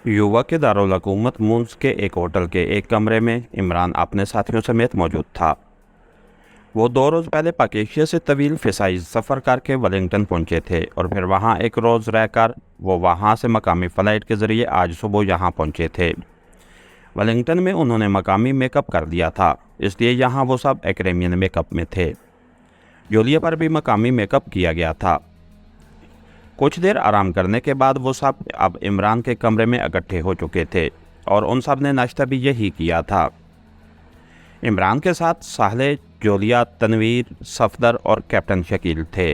युवक के दारुल हुकूमत मुंस के एक होटल के एक कमरे में इमरान अपने साथियों समेत मौजूद था। वो 2 रोज़ पहले पाकेशिया से तवील फ़िसाई सफ़र करके वेलिंगटन पहुंचे थे और फिर वहां एक रोज़ रहकर वो वहां से मकामी फ़्लाइट के ज़रिए आज सुबह यहां पहुंचे थे। वेलिंगटन में उन्होंने मकामी मेकअप कर दिया था, इसलिए यहाँ वो सब एक्रेमियन मेकअप में थे। जूलिया पर भी मकामी मेकअप किया गया था। कुछ देर आराम करने के बाद वो सब अब इमरान के कमरे में इकट्ठे हो चुके थे और उन सब ने नाश्ता भी यही किया था। इमरान के साथ साहले, जूलिया, तनवीर, सफदर और कैप्टन शकील थे।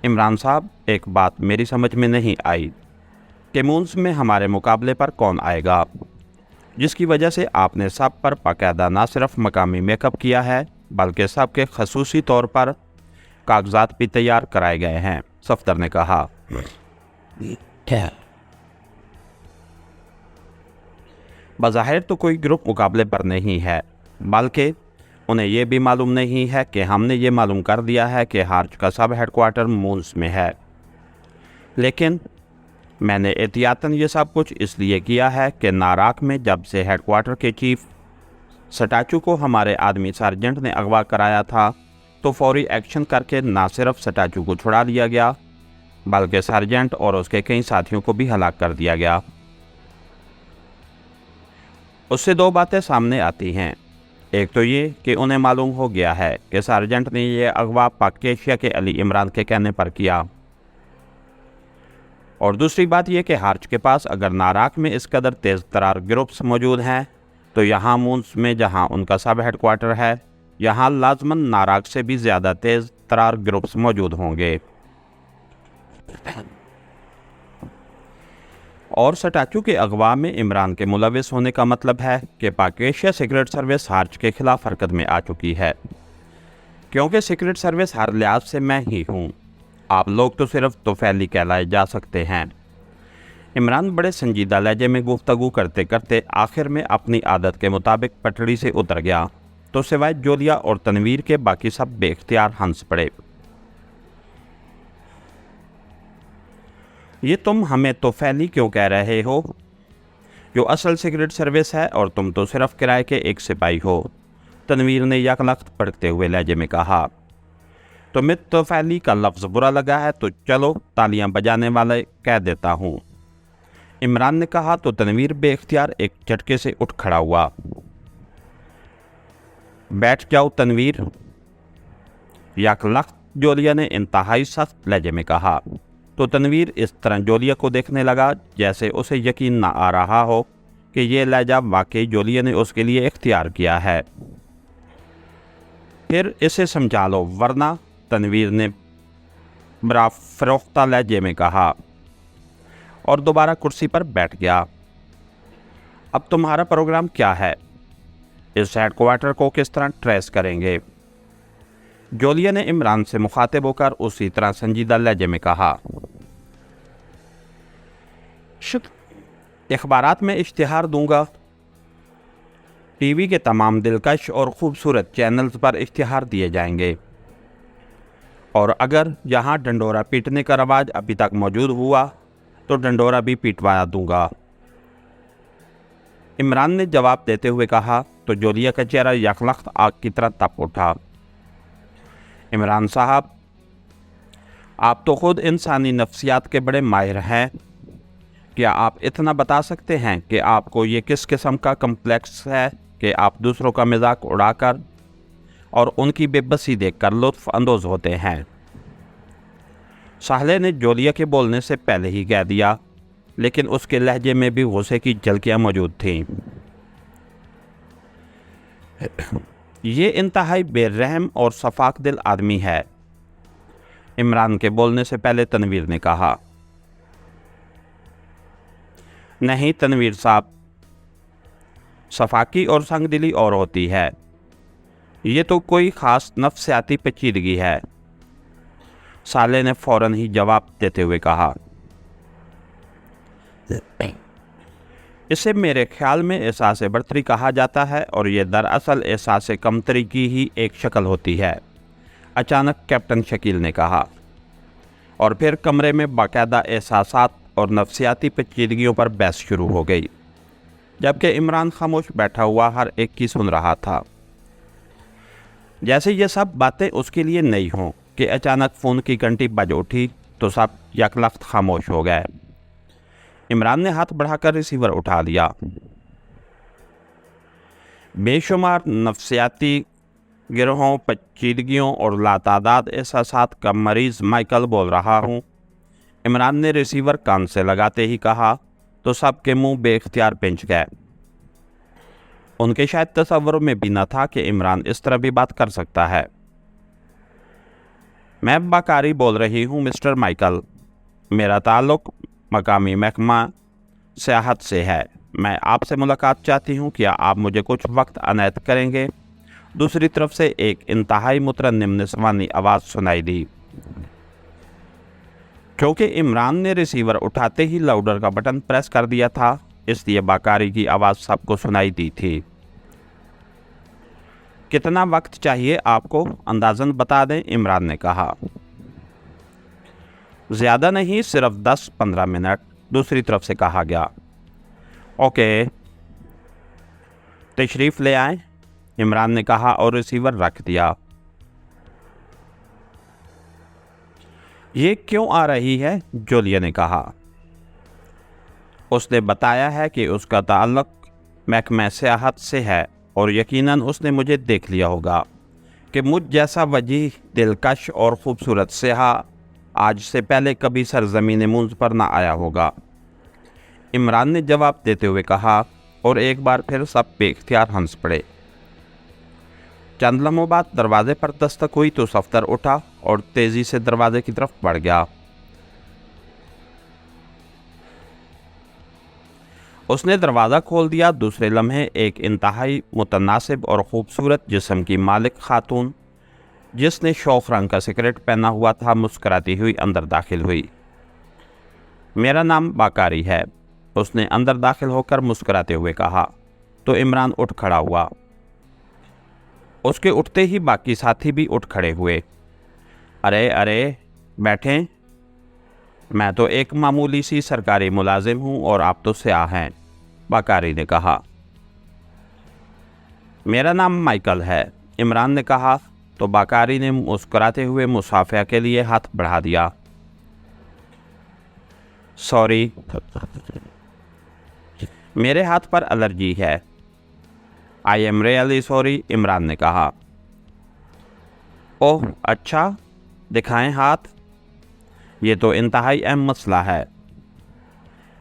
इमरान साहब, एक बात मेरी समझ में नहीं आई कि मून्स में हमारे मुकाबले पर कौन आएगा, जिसकी वजह से आपने सब पर बाकायदा न सिर्फ मकामी मेकअप किया है बल्कि सब के खसूसी तौर पर कागजात भी तैयार कराए गए हैं, सफदर ने कहा। बज़ाहिर तो कोई ग्रुप मुकाबले पर नहीं है, बल्कि उन्हें यह भी मालूम नहीं है कि हमने ये मालूम कर दिया है कि हार्च का सब हेडक्वार्टर मून्स में है। लेकिन मैंने एहतियातन ये सब कुछ इसलिए किया है कि नाराक में जब से हेडक्वार्टर के चीफ स्टैचू को हमारे आदमी सार्जेंट ने अगवा कराया था तो फौरी एक्शन करके ना सिर्फ स्टैचू को छुड़ा लिया गया बल्कि सार्जेंट और उसके कई साथियों को भी हलाक कर दिया गया। उससे 2 बातें सामने आती हैं। एक तो ये कि उन्हें मालूम हो गया है कि सार्जेंट ने यह अगवा पाकेशिया के अली इमरान के कहने पर किया, और दूसरी बात यह कि हार्च के पास अगर नाराक में इस कदर तेज़ तरार ग्रुप्स मौजूद हैं तो यहाँ मून्स में जहाँ उनका सब हेडक्वार्टर है यहाँ लाजमन नाराक से भी ज़्यादा तेज़ तरार ग्रुप्स मौजूद होंगे। और स्टैचू के अगवा में इमरान के मुलविस होने का मतलब है कि पाकेशिया सीक्रेट सर्विस हार्च के खिलाफ हरकत में आ चुकी है, क्योंकि सीक्रेट सर्विस हर लिहाज से मैं ही हूँ। आप लोग तो सिर्फ तोफैली कहलाए जा सकते हैं। इमरान बड़े संजीदा लहजे में गुफ्तगू करते करते आखिर में अपनी आदत के मुताबिक पटड़ी से उतर गया तो सिवाय जूलिया और तनवीर के बाकी सब बेख्तियार हंस पड़े। ये तुम हमें तोफैली क्यों कह रहे हो, जो असल सीक्रेट सर्विस है, और तुम तो सिर्फ किराए के एक सिपाही हो, तनवीर ने यकलख्त पड़कते हुए लहजे में कहा। तुम्हें तोफैली का लफ्ज़ बुरा लगा है तो चलो तालियां बजाने वाले कह देता हूँ, इमरान ने कहा तो तनवीर बेख्तियार एक झटके से उठ खड़ा हुआ। बैठ जाओ तनवीर, यकलख्त जूलिया ने इंतहाई सख्त लहजे में कहा तो तनवीर इस तरह जूलिया को देखने लगा जैसे उसे यकीन ना आ रहा हो कि यह लहजा वाकई जूलिया ने उसके लिए इख्तियार किया है। फिर इसे समझा लो वरना, तनवीर ने बड़ा फरोख्ता लहजे में कहा और दोबारा कुर्सी पर बैठ गया। अब तुम्हारा प्रोग्राम क्या है? इस हेडक्वार्टर को किस तरह ट्रेस करेंगे? जूलिया ने इमरान से मुखातिब होकर उसी तरह संजीदा लहजे में कहा। अखबारात में इश्तिहार दूंगा, टीवी के तमाम दिलकश और ख़ूबसूरत चैनल्स पर इश्तिहार दिए जाएंगे, और अगर यहाँ डंडोरा पीटने का रवाज अभी तक मौजूद हुआ तो डंडोरा भी पीटवा दूंगा, इमरान ने जवाब देते हुए कहा तो जूलिया का चेहरा यकलख्त आग की तरह तप उठा। इमरान साहब, आप तो खुद इंसानी नफ्सियात के बड़े माहिर हैं। क्या आप इतना बता सकते हैं कि आपको ये किस किस्म का कम्प्लेक्स है कि आप दूसरों का मजाक उड़ाकर और उनकी बेबसी देखकर लुत्फ़ अंदोज़ होते हैं? साहले ने जूलिया के बोलने से पहले ही कह दिया, लेकिन उसके लहजे में भी गुस्से की झलकियाँ मौजूद थीं। ये इंतहाई बेरहम और सफाक दिल आदमी है, इमरान के बोलने से पहले तनवीर ने कहा। नहीं तनवीर साहब, सफाकी और संगदिली और होती है, ये तो कोई ख़ास नफ्सियाती पेचीदगी है, साले ने फ़ौरन ही जवाब देते हुए कहा। इसे मेरे ख्याल में एहसास बर्तरी कहा जाता है और ये दरअसल एहसास कमतरी की ही एक शक्ल होती है, अचानक कैप्टन शकील ने कहा, और फिर कमरे में बाकायदा एहसासात और नफसियाती पेचीदगियों पर बहस शुरू हो गई, जबकि इमरान खामोश बैठा हुआ हर एक की सुन रहा था, जैसे ये सब बातें उसके लिए नई हों कि अचानक फ़ोन की घंटी बज उठी तो सब यकलख्त खामोश हो गए। इमरान ने हाथ बढ़ाकर रिसीवर उठा लिया। बेशुमार नफसियाती गिरोहों, पेचीदगियों और लातादाद एहसासात का मरीज़ माइकल बोल रहा हूँ। इमरान ने रिसीवर कान से लगाते ही कहा तो सबके मुंह बेख्तियार पिंच गए। उनके शायद तसव्वुर में भी न था कि इमरान इस तरह भी बात कर सकता है। मैं बाकारी बोल रही हूँ मिस्टर माइकल। मेरा ताल्लुक़ मकामी महकमा सियाहत से है। मैं आपसे मुलाकात चाहती हूँ, क्या आप मुझे कुछ वक्त अनायत करेंगे? दूसरी तरफ से एक इंतहाई मुतरन्निम निस्वानी आवाज़ सुनाई दी। क्योंकि इमरान ने रिसीवर उठाते ही लाउडर का बटन प्रेस कर दिया था, इसलिए बाकारी की आवाज़ सबको सुनाई दी थी। कितना वक्त चाहिए आपको, अंदाज़न बता दें, इमरान ने कहा। ज़्यादा नहीं, सिर्फ 10-15 मिनट, दूसरी तरफ से कहा गया। ओके, तशरीफ़ ले आएं, इमरान ने कहा और रिसीवर रख दिया। ये क्यों आ रही है? जोलिया ने कहा। उसने बताया है कि उसका ताल्लुक़ महकमा सियाहत से है और यकीनन उसने मुझे देख लिया होगा कि मुझ जैसा वजीह, दिलकश और ख़ूबसूरत सियाह आज से पहले कभी सरज़मीन मुंज़ पर ना आया होगा, इमरान ने जवाब देते हुए कहा और एक बार फिर सब बेख्तियार हंस पड़े। चंद लम्हों बाद दरवाजे पर दस्तक हुई तो सफदर उठा और तेज़ी से दरवाजे की तरफ बढ़ गया। उसने दरवाज़ा खोल दिया। दूसरे लम्हे एक इंतहाई मुतनासिब और ख़ूबसूरत जिस्म की मालिक खातून, जिसने शौक रंग का सिगरेट पहना हुआ था, मुस्कराती हुई अंदर दाखिल हुई। मेरा नाम बाकारी है, उसने अंदर दाखिल होकर मुस्कराते हुए कहा तो इमरान उठ खड़ा हुआ। उसके उठते ही बाकी साथी भी उठ खड़े हुए। अरे अरे बैठें, मैं तो एक मामूली सी सरकारी मुलाजिम हूँ और आप तो स्याह हैं, बाकारी ने कहा। मेरा नाम माइकल है, इमरान ने कहा तो बाकारी ने मुस्कुराते हुए मुसाफिया के लिए हाथ बढ़ा दिया। सॉरी, मेरे हाथ पर एलर्जी है। I am really sorry, Imran ने कहा। ओह अच्छा, दिखाएं हाथ, ये तो इंतहाई अहम मसला है।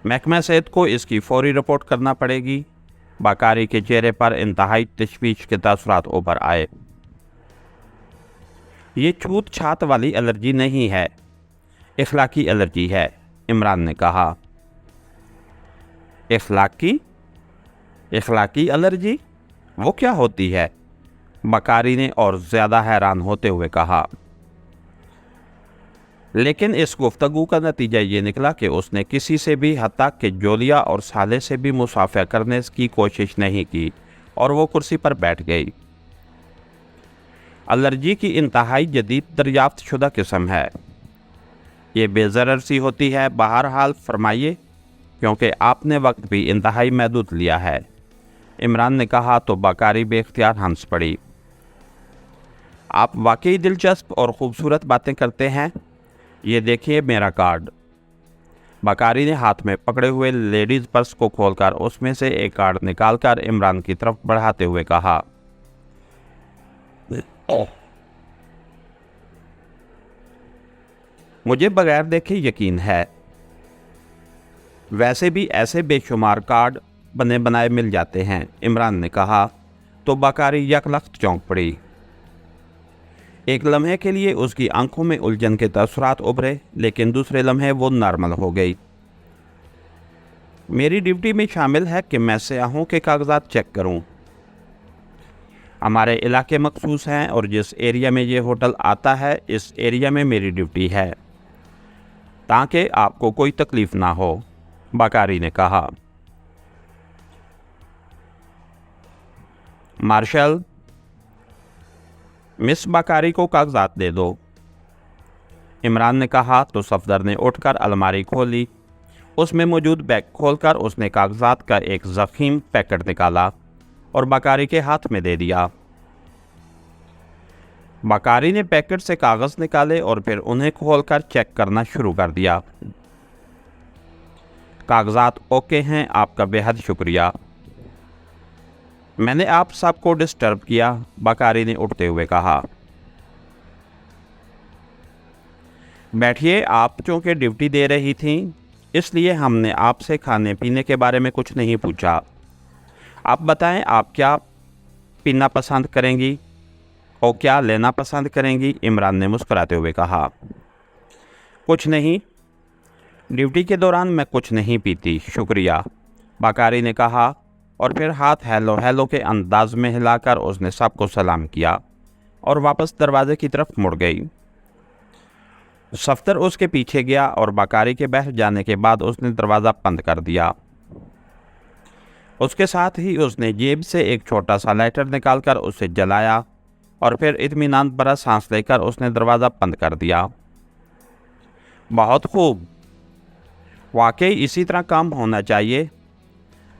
महकमा सेहत को इसकी फौरी रिपोर्ट करना पड़ेगी। बाकारी के चेहरे पर इंतहाई तशवीश के तासुरात उभर आए। ये छूत छात वाली एलर्जी नहीं है, इखलाकी एलर्जी है, इमरान ने कहा। इखलाकी एलर्जी? वो क्या होती है? बाकारी ने और ज़्यादा हैरान होते हुए कहा। लेकिन इस गुफ्तगू का नतीजा ये निकला कि उसने किसी से भी, हत्ता कि जोलिया और साले से भी मुसाफिया करने की कोशिश नहीं की और वो कुर्सी पर बैठ गई। एलर्जी की इंतहाई जदीद दरियाफ्त शुदा किस्म है। ये बेज़रर सी होती है। बहरहाल फरमाइए, क्योंकि आपने वक्त भी इंतहाई महदूद लिया है, इमरान ने कहा तो बाकारी बेख्तियार हंस पड़ी। आप वाकई दिलचस्प और ख़ूबसूरत बातें करते हैं। ये देखिए मेरा कार्ड। बाकारी ने हाथ में पकड़े हुए लेडीज़ पर्स को खोलकर उसमें से एक कार्ड निकालकर इमरान की तरफ बढ़ाते हुए कहा। मुझे बगैर देखे यकीन है, वैसे भी ऐसे बेशुमार कार्ड बने बनाए मिल जाते हैं, इमरान ने कहा तो बाकारी यकलख्त चौंक पड़ी। एक लम्हे के लिए उसकी आंखों में उलझन के तसुरात उभरे, लेकिन दूसरे लम्हे वो नॉर्मल हो गई। मेरी ड्यूटी में शामिल है कि मैं सियाहों के कागजात चेक करूं। हमारे इलाके मखसूस हैं और जिस एरिया में ये होटल आता है, इस एरिया में मेरी ड्यूटी है, ताकि आपको कोई तकलीफ़ ना हो, बाकारी ने कहा। मार्शल, मिस बाकारी को कागजात दे दो, इमरान ने कहा तो सफदर ने उठकर अलमारी खोली उसमें मौजूद बैग खोलकर उसने कागजात का एक ज़ख़ीम पैकेट निकाला और बकारी के हाथ में दे दिया। बकारी ने पैकेट से कागज़ निकाले और फिर उन्हें खोलकर चेक करना शुरू कर दिया। कागजात ओके हैं, आपका बेहद शुक्रिया। मैंने आप सबको डिस्टर्ब किया, बकारी ने उठते हुए कहा। बैठिए, आप चूँकि ड्यूटी दे रही थीं, इसलिए हमने आपसे खाने पीने के बारे में कुछ नहीं पूछा। आप बताएं, आप क्या पीना पसंद करेंगी और क्या लेना पसंद करेंगी? इमरान ने मुस्कुराते हुए कहा। कुछ नहीं, ड्यूटी के दौरान मैं कुछ नहीं पीती, शुक्रिया, बकारी ने कहा और फिर हाथ हेलो हेलो के अंदाज में हिलाकर उसने सबको सलाम किया और वापस दरवाजे की तरफ मुड़ गई। सफ्दर उसके पीछे गया और बकारी के बैठ जाने के बाद उसने दरवाज़ा बंद कर दिया। उसके साथ ही उसने जेब से एक छोटा सा लाइटर निकालकर उसे जलाया और फिर इत्मीनान भरा सांस लेकर उसने दरवाज़ा बंद कर दिया। बहुत खूब, वाकई इसी तरह काम होना चाहिए।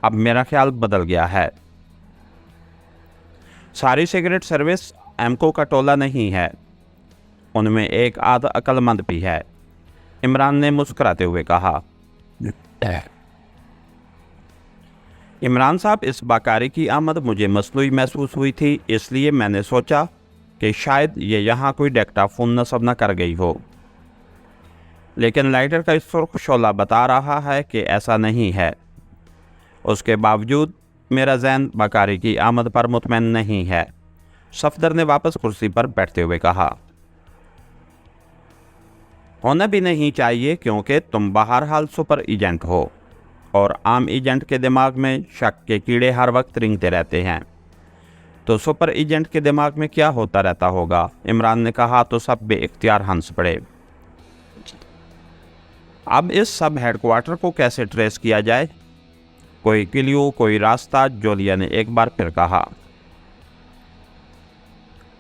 अब मेरा ख्याल बदल गया है। सारी सिगरेट सर्विस एमको का टोला नहीं है, उनमें एक आध अक्लमंद भी है, इमरान ने मुस्कुराते हुए कहा। इमरान साहब, इस बकारी की आमद मुझे मसनूई महसूस हुई थी, इसलिए मैंने सोचा कि शायद ये यहाँ कोई डेक्टाफोन नस्ब न कर गई हो, लेकिन लाइटर का सुर्ख शोला बता रहा है कि ऐसा नहीं है। उसके बावजूद मेरा ज़हन बकारी की आमद पर मुतमैन नहीं है, सफदर ने वापस कुर्सी पर बैठते हुए कहा। होना भी नहीं चाहिए, क्योंकि तुम बहरहाल सुपर एजेंट हो और आम एजेंट के दिमाग में शक के कीड़े हर वक्त रेंगते रहते हैं। तो सुपर एजेंट के दिमाग में क्या होता रहता होगा? इमरान ने कहा तो सब बेइख्तियार हंस पड़े। अब इस सब हेडक्वार्टर को कैसे ट्रेस किया जाए? कोई क्ल्यू, कोई रास्ता? जोलिया ने एक बार फिर कहा।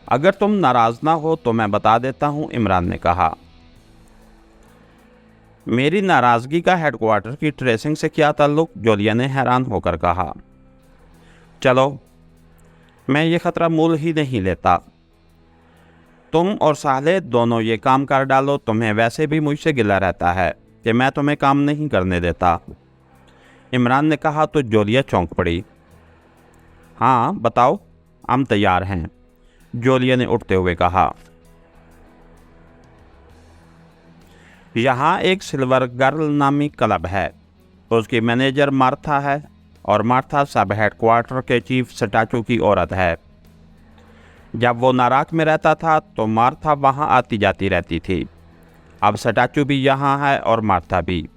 अगर तुम नाराज ना हो तो मैं बता देता हूं, इमरान ने कहा। मेरी नाराज़गी का हेडक्वार्टर की ट्रेसिंग से क्या ताल्लुक? जोलिया ने हैरान होकर कहा। चलो, मैं ये ख़तरा मोल ही नहीं लेता। तुम और साले दोनों ये काम कर डालो, तुम्हें वैसे भी मुझसे गिला रहता है कि मैं तुम्हें काम नहीं करने देता, इमरान ने कहा तो जोलिया चौंक पड़ी। हाँ बताओ, हम तैयार हैं, जोलिया ने उठते हुए कहा। यहाँ एक सिल्वर गर्ल नामी क्लब है, उसकी मैनेजर मार्था है और मार्था सब हेडक्वार्टर के चीफ स्टैचू की औरत है। जब वो नाराक में रहता था तो मार्था वहाँ आती जाती रहती थी। अब स्टैचू भी यहाँ है और मार्था भी।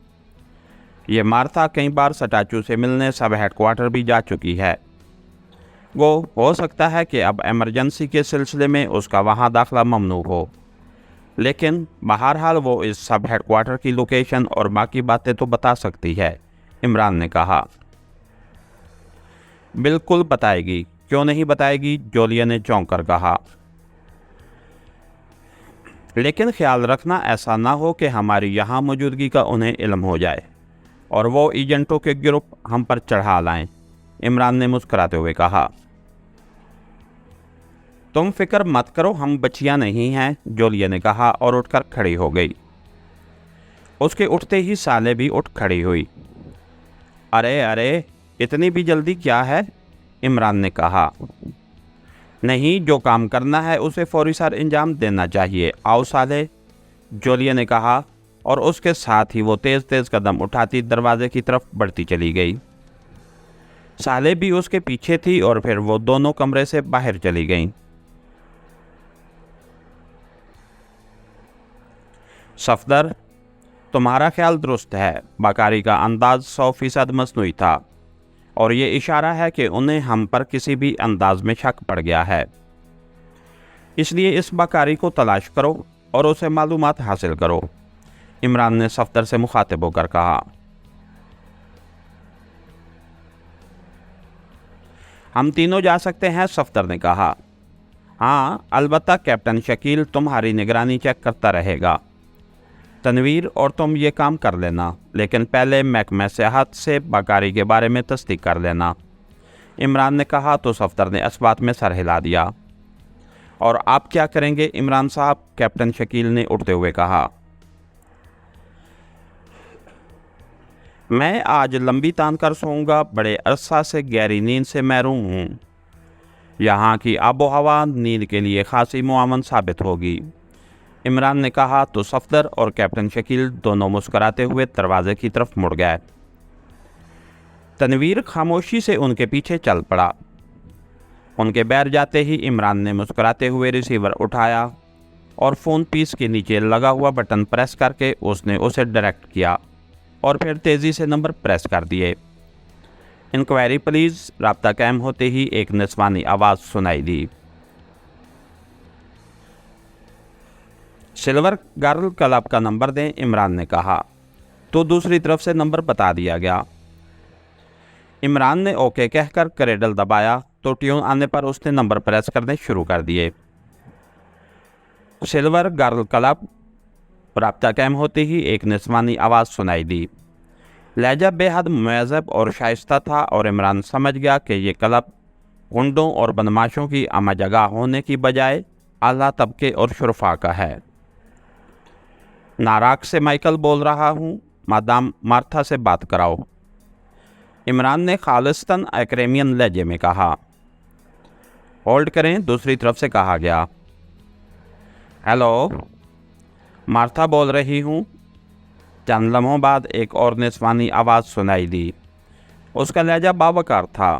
ये मार्था कई बार स्टैचू से मिलने सब हेडक्वार्टर भी जा चुकी है। वो हो सकता है कि अब इमरजेंसी के सिलसिले में उसका वहाँ दाखिला ममनू हो, लेकिन बहरहाल वो इस सब हेडक्वार्टर की लोकेशन और बाकी बातें तो बता सकती है, इमरान ने कहा। बिल्कुल बताएगी, क्यों नहीं बताएगी, जोलिया ने चौंक कर कहा। लेकिन ख्याल रखना ऐसा ना हो कि हमारी यहाँ मौजूदगी का उन्हें इल्म हो जाए और वो एजेंटों के ग्रुप हम पर चढ़ा लाएं, इमरान ने मुस्कुराते हुए कहा। तुम फिक्र मत करो, हम बच्चियां नहीं हैं, जोलिया ने कहा और उठकर खड़ी हो गई। उसके उठते ही साले भी उठ खड़ी हुई। अरे अरे, इतनी भी जल्दी क्या है, इमरान ने कहा। नहीं, जो काम करना है उसे फौरी सर अंजाम देना चाहिए, आओ साले, जोलिया ने कहा और उसके साथ ही वो तेज़ तेज़ कदम उठाती दरवाजे की तरफ बढ़ती चली गई। साले भी उसके पीछे थी और फिर वो दोनों कमरे से बाहर चली गईं। सफदर, तुम्हारा ख्याल दुरुस्त है, बकारी का अंदाज 100% मसनूई था और ये इशारा है कि उन्हें हम पर किसी भी अंदाज में शक पड़ गया है। इसलिए इस बकारी को तलाश करो और उसे मालूमात हासिल करो, इमरान ने सफदर से मुखातिब होकर कहा। हम तीनों जा सकते हैं, सफदर ने कहा। हाँ, अलबत्ता कैप्टन शकील तुम्हारी निगरानी चेक करता रहेगा। तनवीर और तुम ये काम कर लेना, लेकिन पहले महकमा सेहत से बकारी के बारे में तस्दीक कर लेना। इमरान ने कहा तो सफदर ने इस बात में सर हिला दिया। और आप क्या करेंगे इमरान साहब? कैप्टन शकील ने उठते हुए कहा। मैं आज लंबी तान कर सोऊंगा। बड़े अरसा से गहरी नींद से महरूम हूँ। यहाँ की आबो हवा नींद के लिए खासी मुआवन साबित होगी। इमरान ने कहा तो सफदर और कैप्टन शकील दोनों मुस्कराते हुए दरवाजे की तरफ मुड़ गए। तनवीर खामोशी से उनके पीछे चल पड़ा। उनके बैठ जाते ही इमरान ने मुस्कुराते हुए रिसीवर उठाया और फ़ोन पीस के नीचे लगा हुआ बटन प्रेस करके उसने उसे डायरेक्ट किया और फिर तेज़ी से नंबर प्रेस कर दिए। Inquiry please. राब्ता कायम होते ही एक निस्वानी आवाज़ सुनाई दी। सिल्वर गर्ल क्लब का नंबर दें, इमरान ने कहा। तो दूसरी तरफ से नंबर बता दिया गया। इमरान ने ओके कहकर करेडल दबाया तो ट्यून आने पर उसने नंबर प्रेस करने शुरू कर दिए। Silver girl club. राब्ता कायम होते ही एक निस्वानी आवाज़ सुनाई दी। लहजा बेहद मुहज़्ज़ब और शाइस्ता था और इमरान समझ गया कि ये क्लब गुंडों और बदमाशों की आमा जगह होने की बजाय आला तबके और शुरफा का है। नाराक से माइकल बोल रहा हूँ, मादाम मार्था से बात कराओ, इमरान ने खालिस्तान एक्रेमियन लहजे में कहा। होल्ड करें, दूसरी तरफ से कहा गया। हेलो, मार्था बोल रही हूँ। चंद लम्हों बाद एक और निस्वानी आवाज़ सुनाई दी। उसका लहजा बावकार था।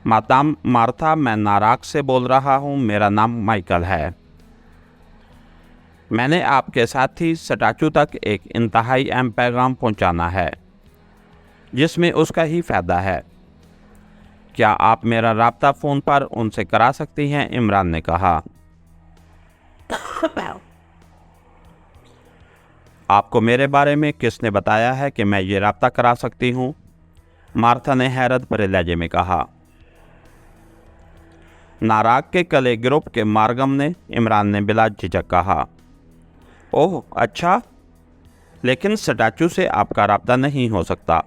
मादाम मार्था, मैं नाराक से बोल रहा हूँ, मेरा नाम माइकल है। मैंने आपके साथी स्टैचू तक एक इंतहाई अहम पैगाम पहुँचाना है जिसमें उसका ही फ़ायदा है। क्या आप मेरा राब्ता फ़ोन पर उनसे करा सकती हैं? इमरान ने कहा। आपको मेरे बारे में किसने बताया है कि मैं ये राब्ता करा सकती हूँ? मार्था ने हैरत भरे लहजे में कहा। नाराक के कले ग्रुप के मार्गम ने, इमरान ने बिला झिझक कहा। ओह अच्छा, लेकिन स्टैचू से आपका राब्ता नहीं हो सकता।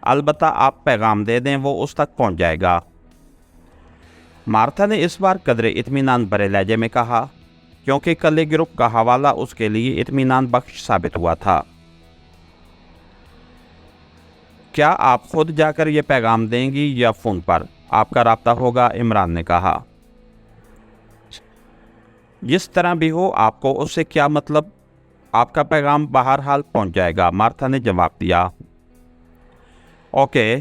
अलबत्ता आप पैगाम दे दें, वो उस तक पहुंच जाएगा। मार्था ने इस बार कदरे इत्मीनान भरे लहजे में कहा, क्योंकि कले ग्रुप का हवाला उसके लिए इत्मीनान बख्श साबित हुआ था। क्या आप खुद जाकर ये पैगाम देंगी या फ़ोन पर आपका राब्ता होगा? इमरान ने कहा। जिस तरह भी हो, आपको उससे क्या मतलब, आपका पैगाम बहरहाल पहुंच जाएगा, मार्था ने जवाब दिया। ओके,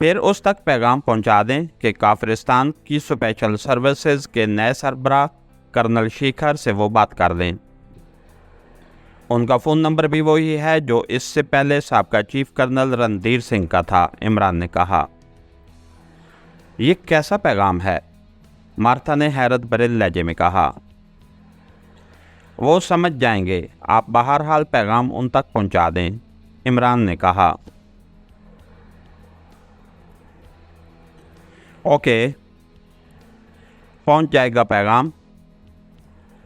फिर उस तक पैगाम पहुंचा दें कि काफिरिस्तान की स्पेशल सर्विसेज के नए सरबराह कर्नल शेखर से वो बात कर लें। उनका फ़ोन नंबर भी वही है जो इससे पहले साबका चीफ कर्नल रणधीर सिंह का था, इमरान ने कहा। ये कैसा पैगाम है? मार्था ने हैरत भरे लहजे में कहा। वो समझ जाएंगे, आप बहरहाल पैगाम उन तक पहुंचा दें, इमरान ने कहा। ओके, पहुंच जाएगा पैगाम,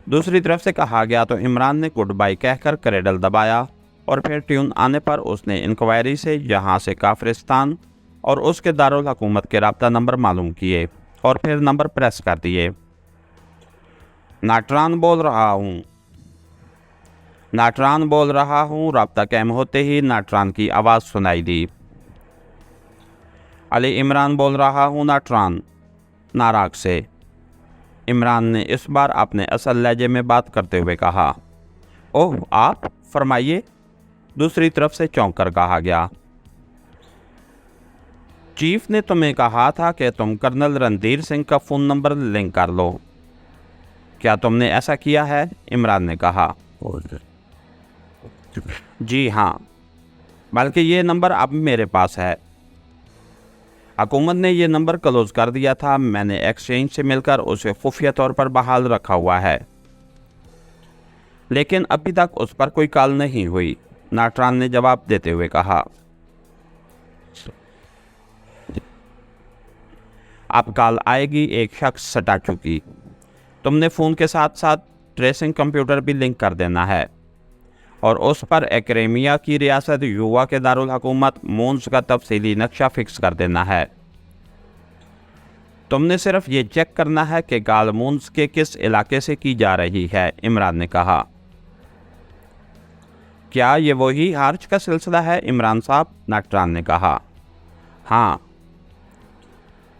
दूसरी तरफ से कहा गया तो इमरान ने गुड बाय कहकर करेडल दबाया और फिर ट्यून आने पर उसने इंक्वायरी से यहाँ से काफिरिस्तान और उसके दारुल हुकूमत के राब्ता नंबर मालूम किए और फिर नंबर प्रेस कर दिए। नाटरान बोल रहा हूँ। नाटरान बोल रहा हूँ। राब्ता कायम होते ही नाटरान की आवाज़ सुनाई दी। अली इमरान बोल रहा हूँ। नाटरान, नाराक से, इमरान ने इस बार अपने असल लहजे में बात करते हुए कहा। ओह आप, फरमाइए, दूसरी तरफ से चौंक कर कहा गया। चीफ ने तुम्हें कहा था कि तुम कर्नल रणधीर सिंह का फ़ोन नंबर लिंक कर लो, क्या तुमने ऐसा किया है? इमरान ने कहा। जी हाँ, बल्कि ये नंबर अब मेरे पास है। हुकूमत ने यह नंबर क्लोज कर दिया था, मैंने एक्सचेंज से मिलकर उसे खुफिया तौर पर बहाल रखा हुआ है, लेकिन अभी तक उस पर कोई कॉल नहीं हुई, नाटरान ने जवाब देते हुए कहा। अब कॉल आएगी एक शख्स स्टैचू की। तुमने फ़ोन के साथ साथ ट्रेसिंग कंप्यूटर भी लिंक कर देना है और उस पर एक्रेमिया की रियासत युवा के दारुल हुकूमत मून्स का तफसीली नक्शा फिक्स कर देना है। तुमने सिर्फ ये चेक करना है कि गाल मून्स के किस इलाके से की जा रही है, इमरान ने कहा। क्या ये वही हार्च का सिलसिला है, इमरान साहब? नागरान ने कहा। हाँ,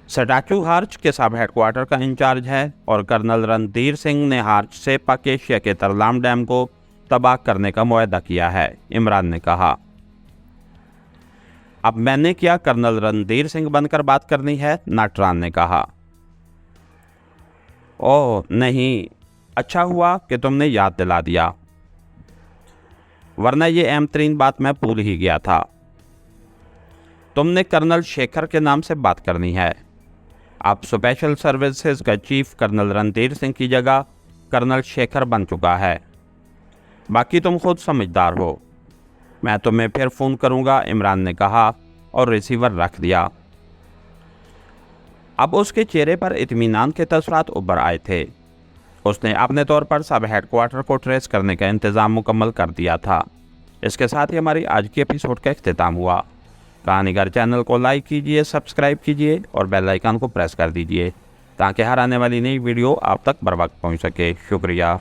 स्टैचू हार्च के सब हेडक्वार्टर का इंचार्ज है और कर्नल रणधीर सिंह ने हार्च से पाक एशिया के तरलाम डैम को तबाह करने का मुआहदा किया है, इमरान ने कहा। अब मैंने क्या कर्नल रणधीर सिंह बनकर बात करनी है, नागरान ने कहा। ओह नहीं, अच्छा हुआ कि तुमने याद दिला दिया, वरना ये अहम तरीन बात मैं भूल ही गया था। तुमने कर्नल शेखर के नाम से बात करनी है। अब स्पेशल सर्विसेज का चीफ कर्नल रणधीर सिंह की जगह कर्नल शेखर बन चुका है। बाकी तुम खुद समझदार हो। मैं तुम्हें फिर फ़ोन करूंगा, इमरान ने कहा और रिसीवर रख दिया। अब उसके चेहरे पर इत्मीनान के तसरात उभर आए थे। उसने अपने तौर पर सब हेडक्वार्टर को ट्रेस करने का इंतज़ाम मुकम्मल कर दिया था। इसके साथ ही हमारी आज की एपिसोड का इख्तिताम हुआ। कहानीगर चैनल को लाइक कीजिए, सब्सक्राइब कीजिए और बेल आइकन को प्रेस कर दीजिए ताकि हर आने वाली नई वीडियो आप तक बर वक्त पहुँच सके। शुक्रिया।